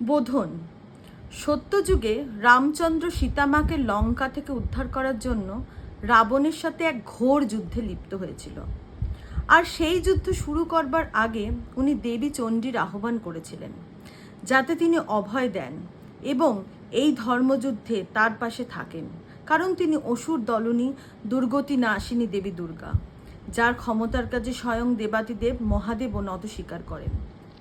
বোধন। সত্যযুগে রামচন্দ্র সীতামাকে লঙ্কা থেকে উদ্ধার করার জন্য রাবণের সাথে এক ঘোর যুদ্ধে লিপ্ত হয়েছিল। আর সেই যুদ্ধ শুরু করবার আগে উনি দেবী চণ্ডীর আহ্বান করেছিলেন যাতে তিনি অভয় দেন এবং এই ধর্মযুদ্ধে তার পাশে থাকেন, কারণ তিনি অসুর দলনী দুর্গতি নাশিনী দেবী দুর্গা, যার ক্ষমতার কাজে স্বয়ং দেবাদিদেব মহাদেবও নত স্বীকার করেন।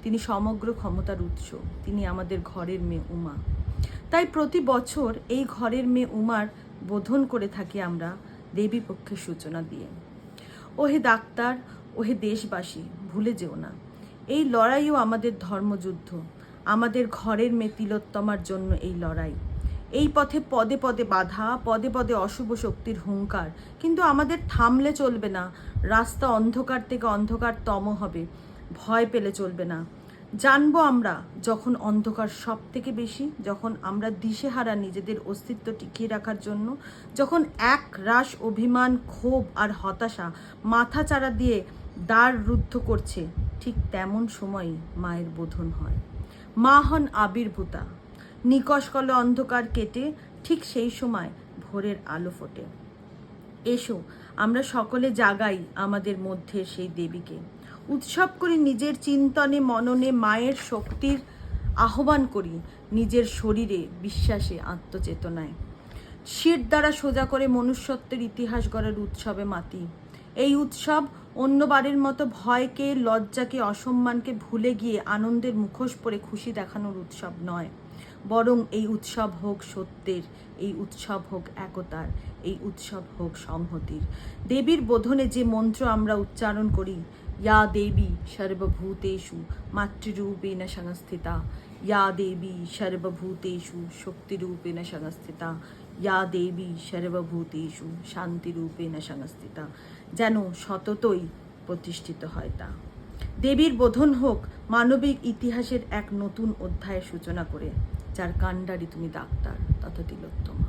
তিনি সমগ্র ক্ষমতার উৎস, তিনি আমাদের ঘরের মেয়ে উমা। তাই প্রতি বছর এই ঘরের মেয়ে উমার বোধন করে থাকি আমরা দেবী পক্ষের সূচনা দিয়ে। ওহে ডাক্তার, ওহে দেশবাসী, ভুলে যেও না এই লড়াইও আমাদের ধর্মযুদ্ধ, আমাদের ঘরের মেয়ে তিলোত্তমার জন্য এই লড়াই। এই পথে পদে পদে বাধা, পদে পদে অশুভ শক্তির হুঙ্কার, কিন্তু আমাদের থামলে চলবে না। রাস্তা অন্ধকার থেকে অন্ধকারতম হবে, ভয় পেলে চলবে না। জানবো আমরা যখন অন্ধকার সব থেকে বেশি, যখন আমরা দিশেহারা নিজেদের অস্তিত্ব টিকিয়ে রাখার জন্য, যখন এক রাশ অভিমান, ক্ষোভ আর হতাশা মাথা চাড়া দিয়ে দ্বার রুদ্ধ করছে, ঠিক তেমন সময়ই মায়ের বোধন হয়। মা হন আবির্ভূতা, নিকষ কলে অন্ধকার কেটে ঠিক সেই সময় ভোরের আলো ফোটে। এসো আমরা সকলে জাগাই আমাদের মধ্যে সেই দেবীকে, উৎসব করি নিজের চিন্তনে মননে, মায়ের শক্তির আহ্বান করি নিজের শরীরে, বিশ্বাসে, আত্মচেতনায়। শির দ্বারা সোজা করে মনুষ্যত্বের ইতিহাস গড়ার উৎসবে মাতি। এই উৎসব অন্যবারের মতো ভয়কে, লজ্জাকে, অসম্মানকে ভুলে গিয়ে আনন্দের মুখোশ পরে খুশি দেখানোর উৎসব নয়, বরং এই উৎসব হোক সত্যের, এই উৎসব হোক একতার, এই উৎসব হোক সংহতির। দেবীর বোধনে যে মন্ত্র আমরা উচ্চারণ করি, ইয়া দেবী সর্বভূতেষু মাতৃরূপেণ সংস্থিতা, ইয়া দেবী সর্বভূতেষু শক্তিরূপেণ সংস্থিতা, ইয়া দেবী সর্বভূতেষু শান্তিরূপেণ সংস্থিতা, যেন সততই প্রতিষ্ঠিত হয় তা। দেবীর বোধন হোক মানবিক ইতিহাসের এক নতুন অধ্যায়ের সূচনা করে, যার কাণ্ডারি তুমি ডাক্তার তথা তিলোত্তমা।